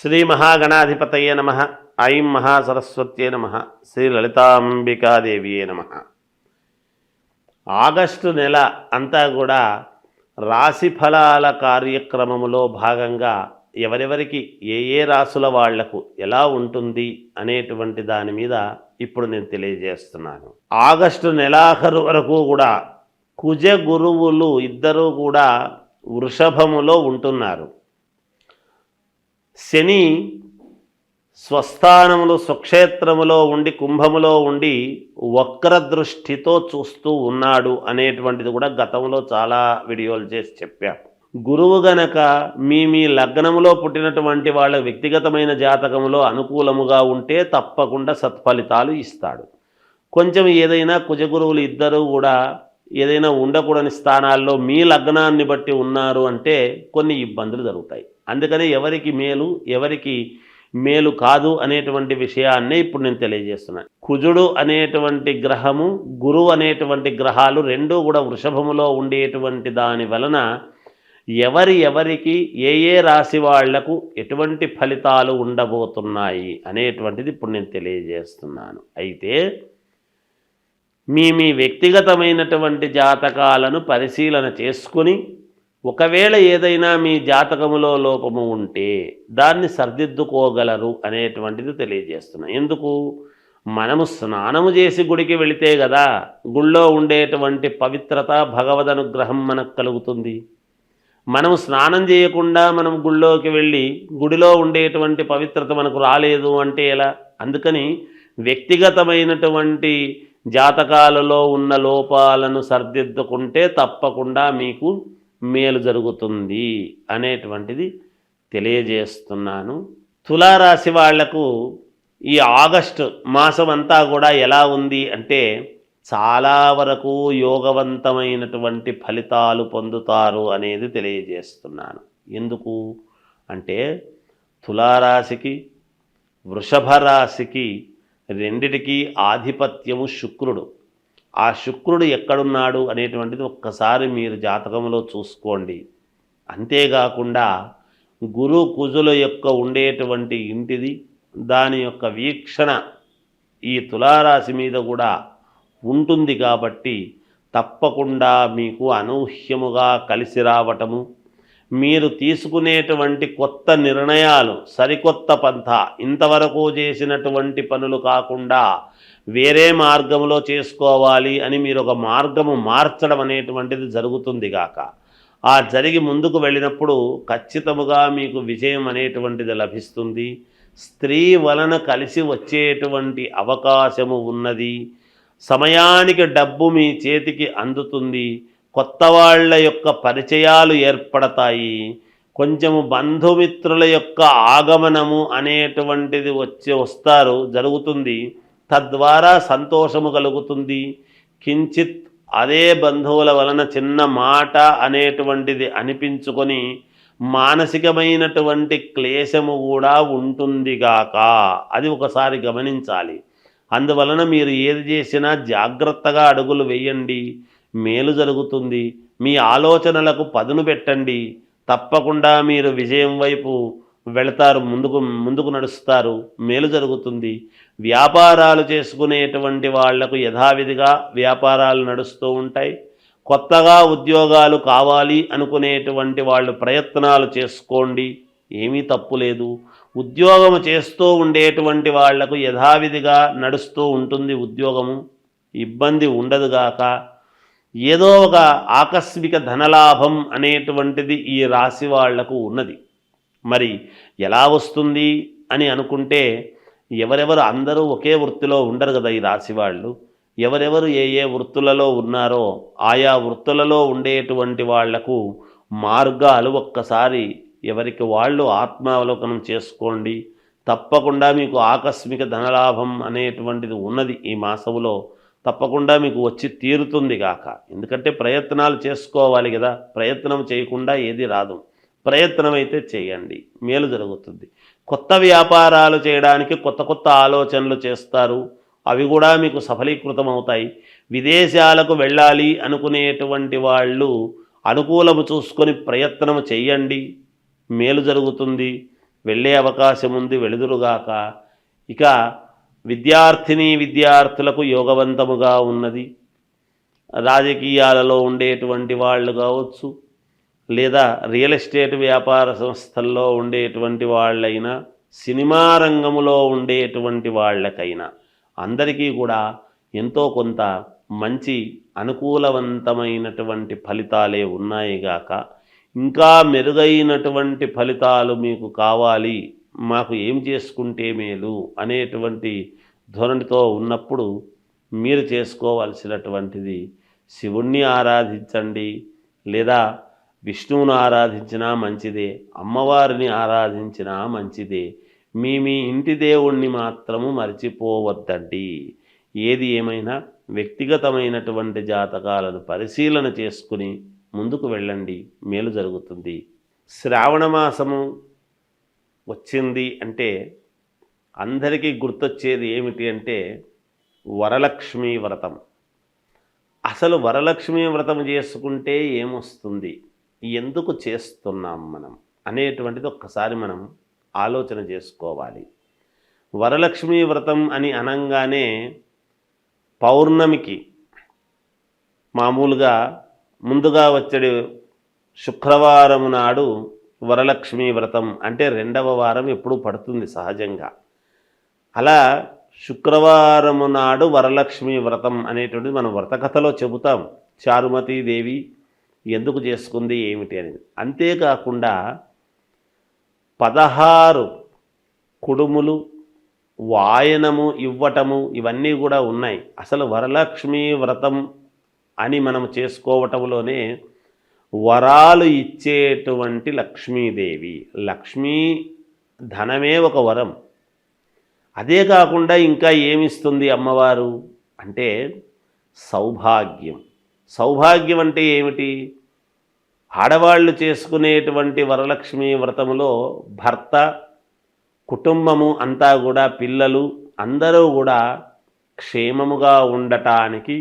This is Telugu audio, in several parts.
శ్రీ మహాగణాధిపతయే నమ. ఐం మహాసరస్వత్యే నమ. శ్రీ లలితాంబికాదేవియే నమ. ఆగస్టు నెల అంతా కూడా రాశి ఫలాల కార్యక్రమములో భాగంగా ఎవరెవరికి ఏ రాసుల వాళ్లకు ఎలా ఉంటుంది అనేటువంటి దాని మీద ఇప్పుడు నేను తెలియజేస్తున్నాను. ఆగస్టు నెలాఖరు వరకు కూడా కుజ గురువులు ఇద్దరూ కూడా వృషభములో ఉంటున్నారు. శని స్వస్థానములు స్వక్షేత్రములో ఉండి కుంభములో ఉండి వక్రదృష్టితో చూస్తూ ఉన్నాడు అనేటువంటిది కూడా గతంలో చాలా వీడియోలు చేసి చెప్పాను. గురువు గనక మీ లగ్నములో పుట్టినటువంటి వాళ్ళ వ్యక్తిగతమైన జాతకములో అనుకూలముగా ఉంటే తప్పకుండా సత్ఫలితాలు ఇస్తాడు. కొంచెం ఏదైనా కుజగురువులు ఇద్దరూ కూడా ఏదైనా ఉండకూడని స్థానాల్లో మీ లగ్నాన్ని బట్టి ఉన్నారు అంటే కొన్ని ఇబ్బందులు జరుగుతాయి. అందుకని ఎవరికి మేలు ఎవరికి మేలు కాదు అనేటువంటి విషయాన్నే ఇప్పుడు నేను తెలియజేస్తున్నాను. కుజుడు అనేటువంటి గ్రహము గురువు అనేటువంటి గ్రహాలు రెండూ కూడా వృషభములో ఉండేటువంటి దాని వలన ఎవరికి ఏ రాశి వాళ్లకు ఎటువంటి ఫలితాలు ఉండబోతున్నాయి అనేటువంటిది ఇప్పుడు నేను తెలియజేస్తున్నాను. అయితే మీ వ్యక్తిగతమైనటువంటి జాతకాలను పరిశీలన చేసుకుని ఒకవేళ ఏదైనా మీ జాతకములో లోపము ఉంటే దాన్ని సరిదిద్దుకోగలరు అనేటువంటిది తెలియజేస్తున్నాను. ఎందుకు? మనము స్నానము చేసి గుడికి వెళితే కదా గుళ్ళో ఉండేటువంటి పవిత్రత భగవద్ అనుగ్రహం మనకు కలుగుతుంది. మనము స్నానం చేయకుండా మనం గుళ్ళోకి వెళ్ళి గుడిలో ఉండేటువంటి పవిత్రత మనకు రాలేదు అంటే ఎలా? అందుకని వ్యక్తిగతమైనటువంటి జాతకాలలో ఉన్న లోపాలను సరిదిద్దుకుంటే తప్పకుండా మీకు మేలు జరుగుతుంది అనేటువంటిది తెలియజేస్తున్నాను. తులారాశి వాళ్లకు ఈ ఆగస్టు మాసం అంతా కూడా ఎలా ఉంది అంటే చాలా వరకు యోగవంతమైనటువంటి ఫలితాలు పొందుతారు అనేది తెలియజేస్తున్నాను. ఎందుకు అంటే తులారాశికి వృషభ రాశికి రెండిటికి ఆధిపత్యము శుక్రుడు. ఆ శుక్రుడు ఎక్కడున్నాడు అనేటువంటిది ఒక్కసారి మీరు జాతకంలో చూసుకోండి. అంతేకాకుండా గురు కుజుల యొక్క ఉండేటువంటి ఇంటిది దాని యొక్క వీక్షణ ఈ తులారాశి మీద కూడా ఉంటుంది కాబట్టి తప్పకుండా మీకు అనూహ్యముగా కలిసి రావటము, మీరు తీసుకునేటువంటి కొత్త నిర్ణయాలు సరికొత్త పంథ ఇంతవరకు చేసినటువంటి పనులు కాకుండా వేరే మార్గంలో చేసుకోవాలి అని మీరు ఒక మార్గము మార్చడం అనేటువంటిది జరుగుతుంది గాక. ఆ జరిగి ముందుకు వెళ్ళినప్పుడు ఖచ్చితముగా మీకు విజయం అనేటువంటిది లభిస్తుంది. స్త్రీ వలన కలిసి వచ్చేటువంటి అవకాశము ఉన్నది. సమయానికి డబ్బు మీ చేతికి అందుతుంది. కొత్త వాళ్ళ యొక్క పరిచయాలు ఏర్పడతాయి. కొంచెము బంధుమిత్రుల యొక్క ఆగమనము అనేటువంటిది వస్తారు జరుగుతుంది. తద్వారా సంతోషము కలుగుతుంది. కించిత్ అదే బంధువుల వలన చిన్న మాట అనేటువంటిది అనిపించుకొని మానసికమైనటువంటి క్లేశము కూడా ఉంటుందిగాక. అది ఒకసారి గమనించాలి. అందువలన మీరు ఏది చేసినా జాగ్రత్తగా అడుగులు వేయండి, మేలు జరుగుతుంది. మీ ఆలోచనలకు పదును పెట్టండి. తప్పకుండా మీరు విజయం వైపు వెళతారు, ముందుకు నడుస్తారు, మేలు జరుగుతుంది. వ్యాపారాలు చేసుకునేటువంటి వాళ్లకు యథావిధిగా వ్యాపారాలు నడుస్తూ ఉంటాయి. కొత్తగా ఉద్యోగాలు కావాలి అనుకునేటువంటి వాళ్ళు ప్రయత్నాలు చేసుకోండి, ఏమీ తప్పు లేదు. ఉద్యోగము చేస్తూ ఉండేటువంటి వాళ్లకు యథావిధిగా నడుస్తూ ఉంటుంది ఉద్యోగము, ఇబ్బంది ఉండదుగాక. ఏదో ఒక ఆకస్మిక ధనలాభం అనేటువంటిది ఈ రాశి వాళ్లకు ఉన్నది. మరి ఎలా వస్తుంది అని అనుకుంటే ఎవరెవరు అందరూ ఒకే వృత్తిలో ఉండరు కదా ఈ రాశి వాళ్ళు. ఎవరెవరు ఏ వృత్తులలో ఉన్నారో ఆయా వృత్తులలో ఉండేటువంటి వాళ్లకు మార్గాలు ఒక్కసారి ఎవరికి వాళ్ళు ఆత్మావలోకనం చేసుకోండి. తప్పకుండా మీకు ఆకస్మిక ధనలాభం అనేటువంటిది ఉన్నది ఈ మాసంలో. తప్పకుండా మీకు వచ్చి తీరుతుంది గాక. ఎందుకంటే ప్రయత్నాలు చేసుకోవాలి కదా, ప్రయత్నం చేయకుండా ఏది రాదు. ప్రయత్నం అయితే చేయండి, మేలు జరుగుతుంది. కొత్త వ్యాపారాలు చేయడానికి కొత్త ఆలోచనలు చేస్తారు, అవి కూడా మీకు సఫలీకృతం అవుతాయి. విదేశాలకు వెళ్ళాలి అనుకునేటువంటి వాళ్ళు అనుకూలము చూసుకొని ప్రయత్నం చేయండి, మేలు జరుగుతుంది. వెళ్ళే అవకాశం ఉంది, వెళుదురుగాక. ఇక విద్యార్థులకు యోగవంతముగా ఉన్నది. రాజకీయాలలో ఉండేటువంటి వాళ్ళు కావచ్చు, లేదా రియల్ ఎస్టేట్ వ్యాపార సంస్థల్లో ఉండేటువంటి వాళ్ళైనా, సినిమా రంగములో ఉండేటువంటి వాళ్ళకైనా అందరికీ కూడా ఎంతో కొంత మంచి అనుకూలవంతమైనటువంటి ఫలితాలే ఉన్నాయిగాక. ఇంకా మెరుగైనటువంటి ఫలితాలు మీకు కావాలి, మాకు ఏం చేసుకుంటే మేలు అనేటువంటి ధోరణితో ఉన్నప్పుడు మీరు చేసుకోవాల్సినటువంటిది శివుణ్ణి ఆరాధించండి, లేదా విష్ణువును ఆరాధించినా మంచిదే, అమ్మవారిని ఆరాధించినా మంచిదే. మీ ఇంటి దేవుణ్ణి మాత్రము మర్చిపోవద్దండి. ఏది ఏమైనా వ్యక్తిగతమైనటువంటి జాతకాలను పరిశీలన చేసుకుని ముందుకు వెళ్ళండి, మేలు జరుగుతుంది. శ్రావణ మాసము వచ్చింది అంటే అందరికీ గుర్తొచ్చేది ఏమిటి అంటే వరలక్ష్మీ వ్రతం. అసలు వరలక్ష్మీ వ్రతం చేసుకుంటే ఏమొస్తుంది, ఎందుకు చేస్తున్నాం మనం అనేటువంటిది ఒక్కసారి మనం ఆలోచన చేసుకోవాలి. వరలక్ష్మీ వ్రతం అని అనంగానే పౌర్ణమికి మామూలుగా ముందుగా వచ్చే శుక్రవారం నాడు వరలక్ష్మీ వ్రతం అంటే 2వ వారం ఎప్పుడు పడుతుంది సహజంగా. అలా శుక్రవారము నాడు వరలక్ష్మీ వ్రతం అనేటువంటిది మనం వ్రతకథలో చెబుతాం. చారుమతీదేవి ఎందుకు చేసుకుంది ఏమిటి అనేది. అంతేకాకుండా 16 కుడుములు వాయనము ఇవ్వటము ఇవన్నీ కూడా ఉన్నాయి. అసలు వరలక్ష్మీ వ్రతం అని మనం చేసుకోవటంలోనే వరాలు ఇచ్చేటువంటి లక్ష్మీదేవి. లక్ష్మీ ధనమే ఒక వరం. అదే కాకుండా ఇంకా ఏమిస్తుంది అమ్మవారు అంటే సౌభాగ్యం. సౌభాగ్యం అంటే ఏమిటి? ఆడవాళ్ళు చేసుకునేటువంటి వరలక్ష్మీ వ్రతములో భర్త, కుటుంబము అంతా కూడా, పిల్లలు అందరూ కూడా క్షేమముగా ఉండటానికి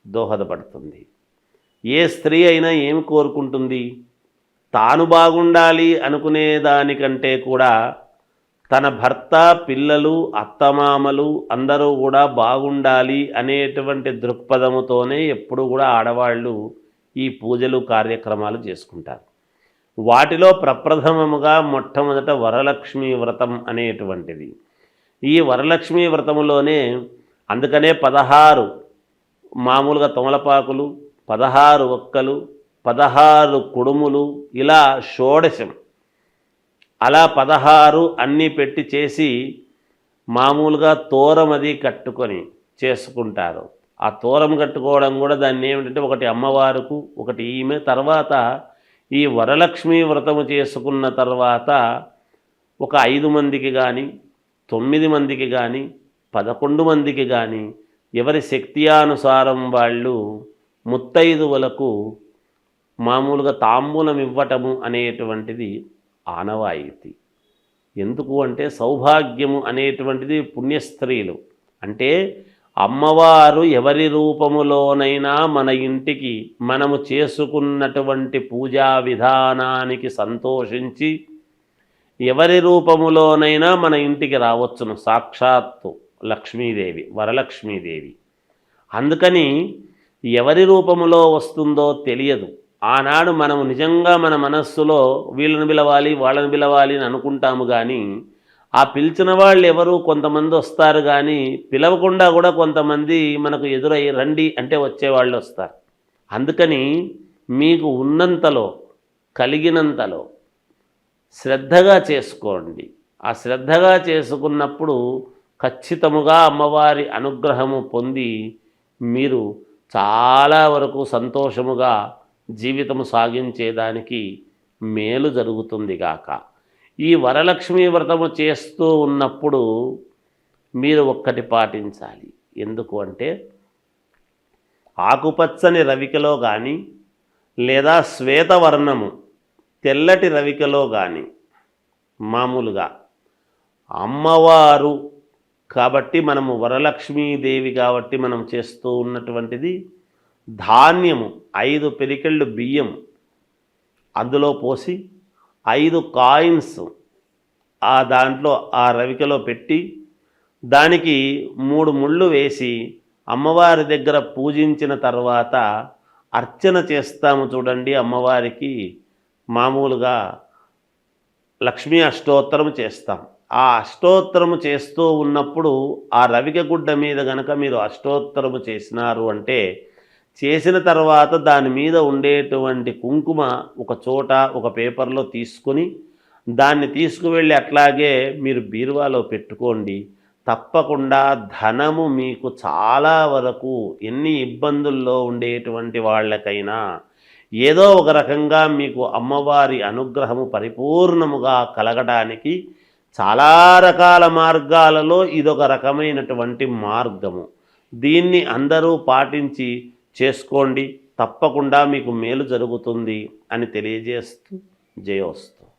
దోహదపడుతుంది. ఏ స్త్రీ అయినా ఏమి కోరుకుంటుంది? తాను బాగుండాలి అనుకునే దానికంటే కూడా తన భర్త, పిల్లలు, అత్తమామలు అందరూ కూడా బాగుండాలి అనేటువంటి దృక్పథముతోనే ఎప్పుడు కూడా ఆడవాళ్ళు ఈ పూజలు కార్యక్రమాలు చేసుకుంటారు. వాటిలో ప్రప్రథమముగా మొట్టమొదట వరలక్ష్మీ వ్రతం అనేటువంటిది. ఈ వరలక్ష్మీ వ్రతములోనే అందుకనే 16 మామూలుగా తమలపాకులు, 16 ఒక్కలు, 16 కుడుములు, ఇలా షోడశం అలా 16 అన్నీ పెట్టి చేసి మామూలుగా తోరమది కట్టుకొని చేసుకుంటారు. ఆ తోరం కట్టుకోవడం కూడా దాన్ని ఏమిటంటే ఒకటి అమ్మవారుకు, ఒకటి ఈమె. తర్వాత ఈ వరలక్ష్మీ వ్రతము చేసుకున్న తర్వాత ఒక 5 మందికి కానీ, 9 మందికి కానీ, 11 మందికి కానీ ఎవరి శక్త్యానుసారం వాళ్ళు ముత్తైదువులకు మామూలుగా తాంబూలం ఇవ్వటము అనేటువంటిది ఆనవాయితీ. ఎందుకు అంటే సౌభాగ్యము అనేటువంటిది పుణ్యస్త్రీలు అంటే అమ్మవారు ఎవరి రూపములోనైనా మన ఇంటికి మనము చేసుకున్నటువంటి పూజా విధానానికి సంతోషించి ఎవరి రూపములోనైనా మన ఇంటికి రావచ్చును. సాక్షాత్తు లక్ష్మీదేవి, వరలక్ష్మీదేవి. అందుకని ఎవరి రూపములో వస్తుందో తెలియదు. ఆనాడు మనము నిజంగా మన మనస్సులో వీళ్ళని పిలవాలి, వాళ్ళని పిలవాలి అని అనుకుంటాము. కానీ ఆ పిలిచిన వాళ్ళు ఎవరు? కొంతమంది వస్తారు, కానీ పిలవకుండా కూడా కొంతమంది మనకు ఎదురై రండి అంటే వచ్చేవాళ్ళు వస్తారు. అందుకని మీకు ఉన్నంతలో, కలిగినంతలో శ్రద్ధగా చేసుకోండి. ఆ శ్రద్ధగా చేసుకున్నప్పుడు ఖచ్చితముగా అమ్మవారి అనుగ్రహము పొంది మీరు చాలా వరకు సంతోషముగా జీవితము సాగించేదానికి మేలు జరుగుతుంది గాక. ఈ వరలక్ష్మీ వ్రతము చేస్తూ ఉన్నప్పుడు మీరు ఒక్కటి పాటించాలి. ఎందుకు అంటే ఆకుపచ్చని రవికలో కానీ, లేదా శ్వేతవర్ణము తెల్లటి రవికలో కానీ మామూలుగా అమ్మవారు కాబట్టి మనము వరలక్ష్మీదేవి కాబట్టి మనం చేస్తూ ఉన్నటువంటిది ధాన్యము 5 పిరికెళ్ళు బియ్యం అందులో పోసి 5 కాయిన్స్ ఆ దాంట్లో ఆ రవికలో పెట్టి దానికి 3 ముళ్ళు వేసి అమ్మవారి దగ్గర పూజించిన తర్వాత అర్చన చేస్తాము చూడండి అమ్మవారికి. మామూలుగా లక్ష్మీ అష్టోత్తరం చేస్తాం. ఆ అష్టోత్తరము చేస్తూ ఉన్నప్పుడు ఆ రవిక గుడ్డ మీద గనక మీరు అష్టోత్తరము చేసినారు అంటే, చేసిన తర్వాత దాని మీద ఉండేటువంటి కుంకుమ ఒక చోట ఒక పేపర్లో తీసుకొని దాన్ని తీసుకువెళ్ళి అట్లాగే మీరు బీరువాలో పెట్టుకోండి. తప్పకుండా ధనము మీకు చాలా వరకు ఎన్ని ఇబ్బందుల్లో ఉండేటువంటి వాళ్ళకైనా ఏదో ఒక రకంగా మీకు అమ్మవారి అనుగ్రహము పరిపూర్ణముగా కలగడానికి చాలా రకాల మార్గాలలో ఇదొక రకమైనటువంటి మార్గము. దీన్ని అందరూ పాటించి చేసుకోండి. తప్పకుండా మీకు మేలు జరుగుతుంది అని తెలియజేస్తూ జయోస్తు.